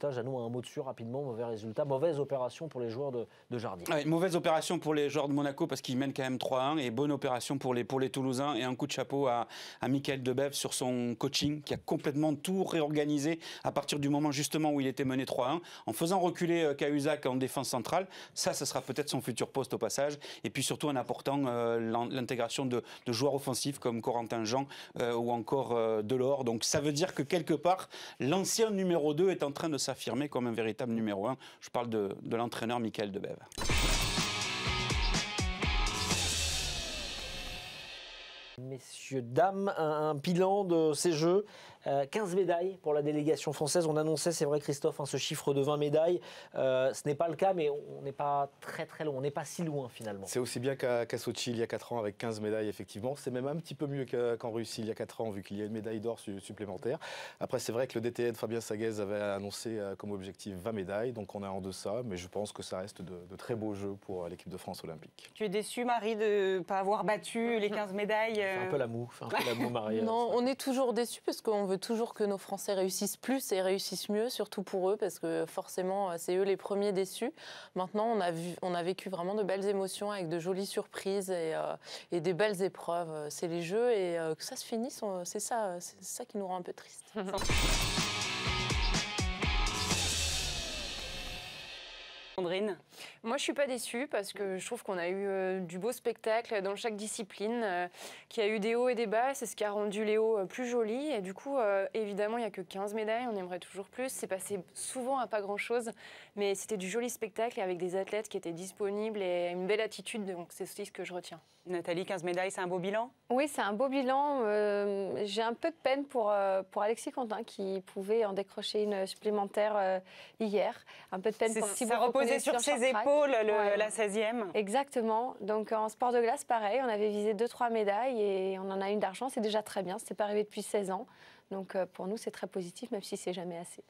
résultat. Jeannot a un mot dessus rapidement, mauvais résultat, mauvaise opération pour les joueurs de Jardy. Ouais, mauvaise opération pour les joueurs de Monaco parce qu'ils mènent quand même 3-1 et bonne opération pour les Toulousains et un coup de chapeau à Michael Debève sur son coaching qui a complètement tout réorganisé à partir du moment justement où il était mené 3-1 en faisant reculer Cahuzac en défense centrale. Ça sera peut-être son futur poste au passage et puis surtout en apportant l'intégration de joueurs offensifs comme Corentin Jean ou encore Delors. Donc ça veut dire que quelque part l'ancien numéro 2 est en train de s'affirmer comme un véritable numéro 1. Je parle de l'entraîneur Michael Debève. Messieurs, dames, un bilan de ces Jeux. 15 médailles pour la délégation française. On annonçait, c'est vrai Christophe, ce chiffre de 20 médailles. Ce n'est pas le cas, mais on n'est pas très loin. On n'est pas si loin finalement. C'est aussi bien qu'à Sochi il y a 4 ans avec 15 médailles effectivement. C'est même un petit peu mieux qu'en Russie il y a 4 ans vu qu'il y a une médaille d'or supplémentaire. Après c'est vrai que le DTN Fabien Saguez avait annoncé comme objectif 20 médailles. Donc on est en deçà, mais je pense que ça reste de très beaux Jeux pour l'équipe de France olympique. Tu es déçue Marie de ne pas avoir battu les 15 médailles Fais un peu la moue, Marie. Non, on est toujours déçus parce qu'on veut toujours que nos Français réussissent plus et réussissent mieux, surtout pour eux, parce que forcément, c'est eux les premiers déçus. Maintenant, on a vécu vraiment de belles émotions avec de jolies surprises et des belles épreuves. C'est les Jeux et que ça se finisse, c'est ça qui nous rend un peu tristes. Sandrine? Moi, je suis pas déçue parce que je trouve qu'on a eu du beau spectacle dans chaque discipline, qui a eu des hauts et des bas. C'est ce qui a rendu les hauts plus jolis. Et du coup, évidemment, il n'y a que 15 médailles. On aimerait toujours plus. C'est passé souvent à pas grand-chose. Mais c'était du joli spectacle avec des athlètes qui étaient disponibles et une belle attitude. Donc, c'est aussi ce que je retiens. Nathalie, 15 médailles, c'est un beau bilan? Oui, c'est un beau bilan. J'ai un peu de peine pour Alexis Quentin qui pouvait en décrocher une supplémentaire hier. Un peu de peine pour Thibaut. Ça reposait sur ses épaules, la 16e. Exactement. Donc en sport de glace, pareil, on avait visé 2-3 médailles et on en a une d'argent. C'est déjà très bien. Ce n'était pas arrivé depuis 16 ans. Donc pour nous, c'est très positif, même si c'est jamais assez.